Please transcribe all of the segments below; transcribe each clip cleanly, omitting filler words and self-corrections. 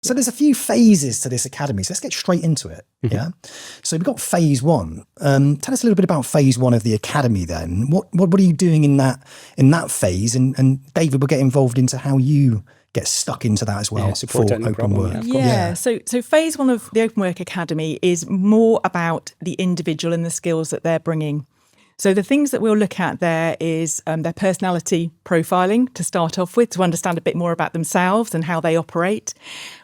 So there's a few phases to this academy. So let's get straight into it. Mm-hmm. Yeah. So we've got phase one. Tell us a little bit about phase one of the academy then. What are you doing in that phase? And David will get involved into how you get stuck into that as well for Openwork. So phase one of the Openwork Academy is more about the individual and the skills that they're bringing. So the things that we'll look at there is their personality profiling to start off with, to understand a bit more about themselves and how they operate.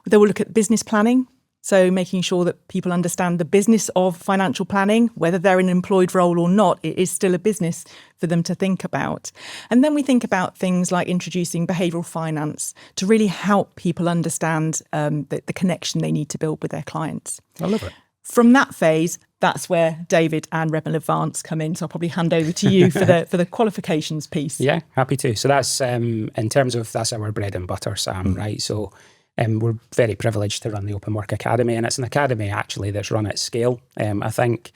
Then we'll look at business planning. So making sure that people understand the business of financial planning, whether they're in an employed role or not, it is still a business for them to think about. And then we think about things like introducing behavioural finance to really help people understand the connection they need to build with their clients. I love it. From that phase, that's where David and Rebel Advance come in. So I'll probably hand over to you for the qualifications piece. Yeah, happy to. So that's in terms of, that's our bread and butter, Sam, right? So we're very privileged to run the Openwork Academy, and it's an academy actually that's run at scale. I think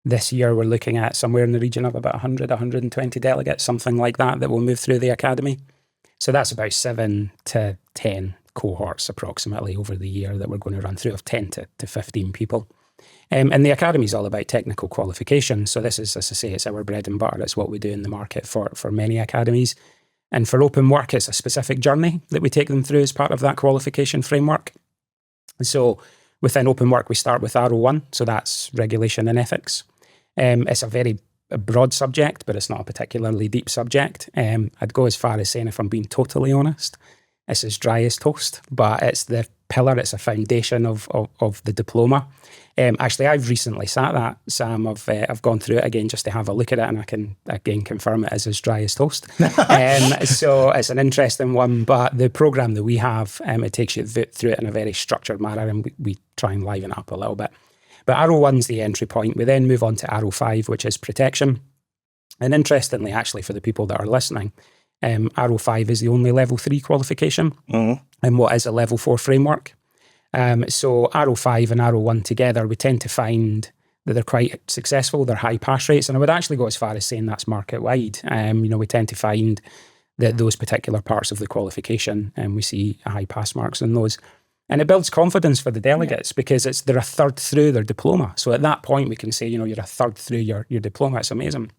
this year we're looking at somewhere in the region of about 100, 120 delegates, something like that will move through the academy. So that's about 7 to 10 cohorts approximately over the year that we're going to run through, of 10 to 15 people. And the academy is all about technical qualification. So this is, as I say, it's our bread and butter. It's what we do in the market for many academies. And for Openwork, it's a specific journey that we take them through as part of that qualification framework. So within Openwork, we start with R01. So that's regulation and ethics. It's a very broad subject, but it's not a particularly deep subject. I'd go as far as saying, if I'm being totally honest, it's as dry as toast, but it's the pillar, it's a foundation of the diploma. Actually, I've recently sat that, Sam. I've gone through it again just to have a look at it, and I can again confirm it as dry as toast. So it's an interesting one, but the programme that we have, it takes you through it in a very structured manner, and we try and liven it up a little bit. But R01's the entry point. We then move on to R05, which is protection. And interestingly, actually, for the people that are listening, R05 is the only level 3 qualification and what is a level 4 framework. So R05 and R01 together, we tend to find that they're quite successful. They're high pass rates. And I would actually go as far as saying that's market wide. We tend to find that those particular parts of the qualification, we see high pass marks in those. And it builds confidence for the delegates because they're a third through their diploma. So at that point, we can say, you're a third through your diploma. It's amazing.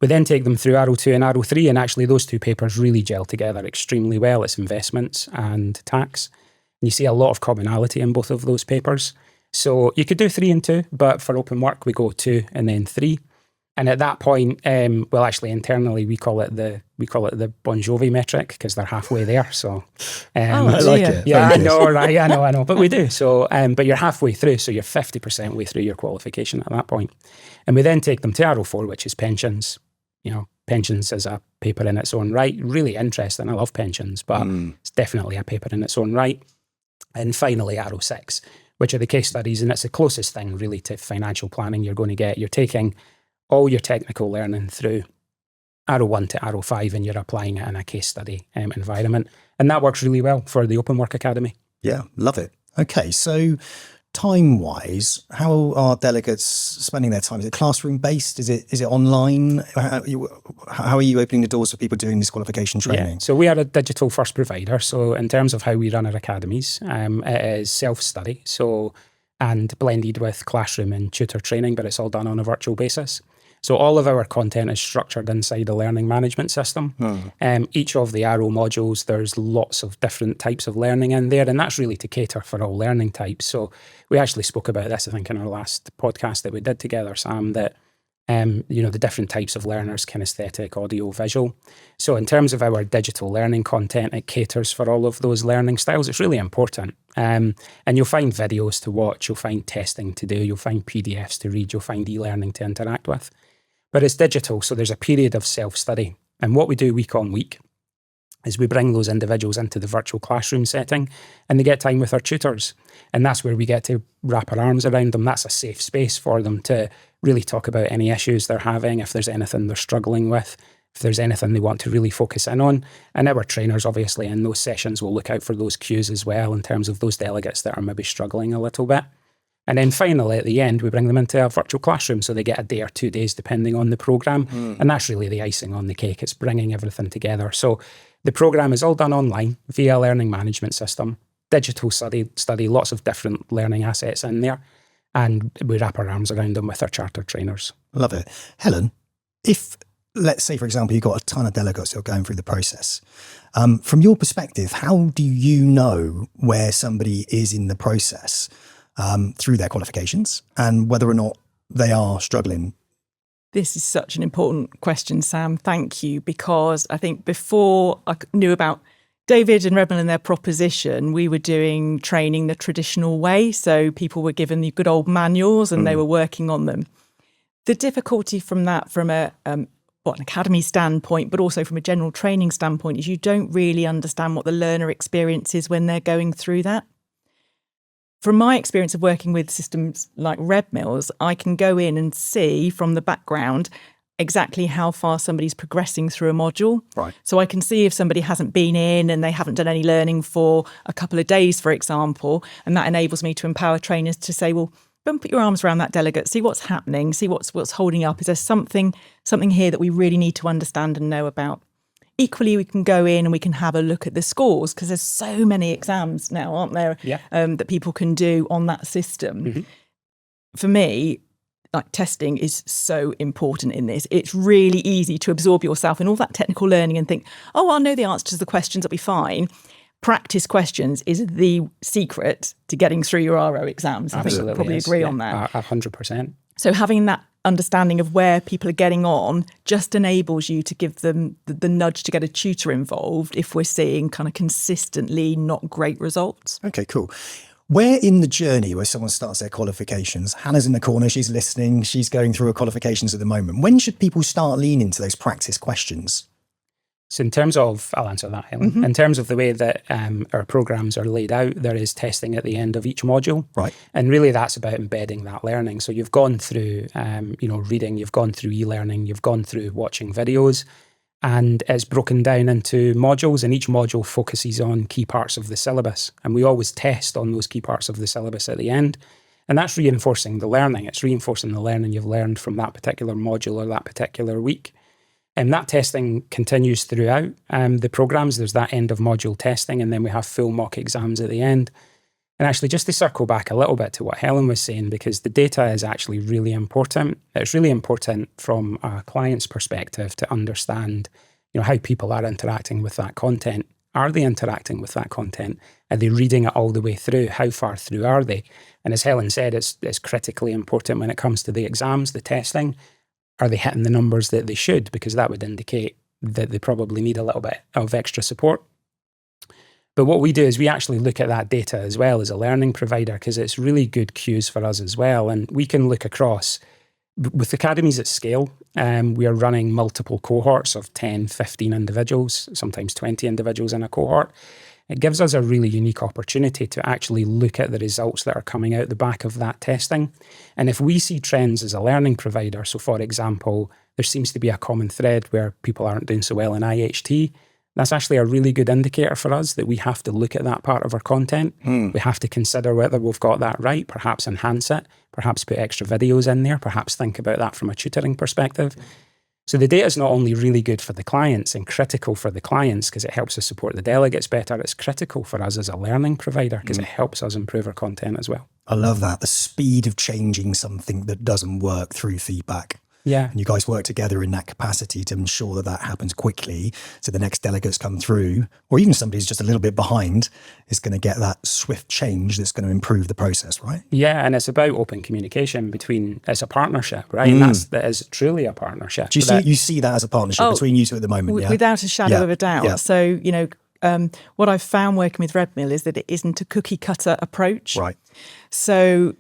We then take them through R02 and R03, and actually those two papers really gel together extremely well. It's investments and tax. And you see a lot of commonality in both of those papers. So you could do 3 and 2, but for Openwork, we go 2 and then 3. And at that point, well, actually internally, we call it the Bon Jovi metric because they're halfway there. So I like it. Yeah, I know, right? I know, but we do. So, but you're halfway through, so you're 50% way through your qualification at that point. And we then take them to R04, which is pensions. Pensions is a paper in its own right. Really interesting. I love pensions, but it's definitely a paper in its own right. And finally, R06, which are the case studies, and it's the closest thing really to financial planning you're going to get. You're taking all your technical learning through R01 to R05, and you're applying it in a case study environment. And that works really well for the Openwork Academy. Yeah, love it. Okay, so time-wise, how are delegates spending their time? Is it classroom-based? Is it online? How are you opening the doors for people doing this qualification training? Yeah. So we are a digital-first provider. So in terms of how we run our academies, it is self-study, and blended with classroom and tutor training, but it's all done on a virtual basis. So all of our content is structured inside a learning management system. Each of the Arrow modules, there's lots of different types of learning in there, and that's really to cater for all learning types. So we actually spoke about this, I think, in our last podcast that we did together, Sam, that the different types of learners, kinesthetic, audio, visual. So in terms of our digital learning content, it caters for all of those learning styles. It's really important. And you'll find videos to watch, you'll find testing to do, you'll find PDFs to read, you'll find e-learning to interact with. But it's digital, so there's a period of self-study. And what we do week on week is we bring those individuals into the virtual classroom setting, and they get time with our tutors. And that's where we get to wrap our arms around them. That's a safe space for them to really talk about any issues they're having, if there's anything they're struggling with, if there's anything they want to really focus in on. And our trainers, obviously, in those sessions will look out for those cues as well in terms of those delegates that are maybe struggling a little bit. And then finally, at the end, we bring them into a virtual classroom. So they get a day or 2 days, depending on the programme. And that's really the icing on the cake. It's bringing everything together. So the programme is all done online via a learning management system. digital study, lots of different learning assets in there. And we wrap our arms around them with our chartered trainers. Love it. Helen, if, let's say, for example, you've got a ton of delegates who are going through the process, from your perspective, how do you know where somebody is in the process through their qualifications and whether or not they are struggling? This is such an important question, Sam. Thank you, because I think before I knew about David and Redmill and their proposition, we were doing training the traditional way. So people were given the good old manuals and they were working on them. The difficulty from that, from an academy standpoint, but also from a general training standpoint, is you don't really understand what the learner experiences when they're going through that. From my experience of working with systems like Redmill's, I can go in and see from the background exactly how far somebody's progressing through a module. Right. So I can see if somebody hasn't been in and they haven't done any learning for a couple of days, for example, and that enables me to empower trainers to say, well, don't put your arms around that delegate, see what's happening, see what's holding up. Is there something here that we really need to understand and know about? Equally, we can go in and we can have a look at the scores, because there's so many exams now, aren't there, that people can do on that system. Mm-hmm. For me, like, testing is so important in this. It's really easy to absorb yourself in all that technical learning and think, oh, I'll know the answers to the questions, I'll be fine. Practice questions is the secret to getting through your RO exams. Absolutely, I think we'll probably agree on that. 100%. So having that understanding of where people are getting on just enables you to give them the nudge to get a tutor involved if we're seeing kind of consistently not great results. Okay, cool. Where in the journey where someone starts their qualifications, Hannah's in the corner, she's listening, she's going through her qualifications at the moment. When should people start leaning to those practice questions? So in terms of, I'll answer that, Helen. Mm-hmm. In terms of the way that our programs are laid out, there is testing at the end of each module. Right. And really that's about embedding that learning. So you've gone through, reading, you've gone through e-learning, you've gone through watching videos, and it's broken down into modules, and each module focuses on key parts of the syllabus. And we always test on those key parts of the syllabus at the end. And that's reinforcing the learning. It's reinforcing the learning you've learned from that particular module or that particular week. And that testing continues throughout the programs. There's that end of module testing, and then we have full mock exams at the end. And actually, just to circle back a little bit to what Helen was saying, because the data is actually really important. It's really important from a client's perspective to understand, how people are interacting with that content. Are they interacting with that content? Are they reading it all the way through? How far through are they? And as Helen said, it's critically important when it comes to the exams, the testing. Are they hitting the numbers that they should? Because that would indicate that they probably need a little bit of extra support. But what we do is we actually look at that data as well as a learning provider, because it's really good cues for us as well. And we can look across, with academies at scale, we are running multiple cohorts of 10, 15 individuals, sometimes 20 individuals in a cohort. It gives us a really unique opportunity to actually look at the results that are coming out the back of that testing. And if we see trends as a learning provider, so for example, there seems to be a common thread where people aren't doing so well in IHT, that's actually a really good indicator for us that we have to look at that part of our content. We have to consider whether we've got that right, perhaps enhance it, perhaps put extra videos in there, perhaps think about that from a tutoring perspective. So the data is not only really good for the clients and critical for the clients because it helps us support the delegates better, it's critical for us as a learning provider because it helps us improve our content as well. I love that. The speed of changing something that doesn't work through feedback. Yeah. And you guys work together in that capacity to ensure that happens quickly. So the next delegates come through, or even somebody who's just a little bit behind is going to get that swift change that's going to improve the process, right? Yeah. And it's about open communication it's a partnershut, right? And that is truly a partnership. Do you see that as a partnership between you two at the moment? Yeah? Without a shadow of a doubt. Yeah. So, what I've found working with Redmill is that it isn't a cookie cutter approach. Right. So,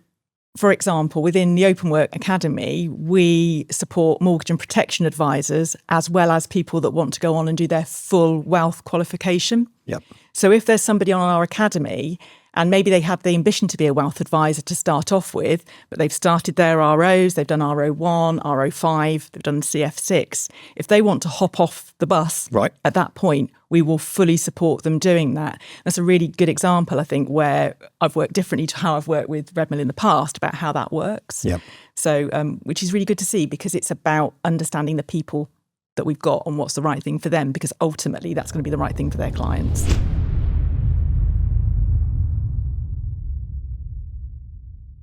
for example, within the Openwork Academy, we support mortgage and protection advisors as well as people that want to go on and do their full wealth qualification. Yep. So if there's somebody on our academy and maybe they had the ambition to be a wealth advisor to start off with, but they've started their ROs, they've done R01, R05, they've done CF6. If they want to hop off the bus at that point, we will fully support them doing that. That's a really good example, I think, where I've worked differently to how I've worked with Redmill in the past about how that works. Yep. So, which is really good to see because it's about understanding the people that we've got and what's the right thing for them, because ultimately that's going to be the right thing for their clients.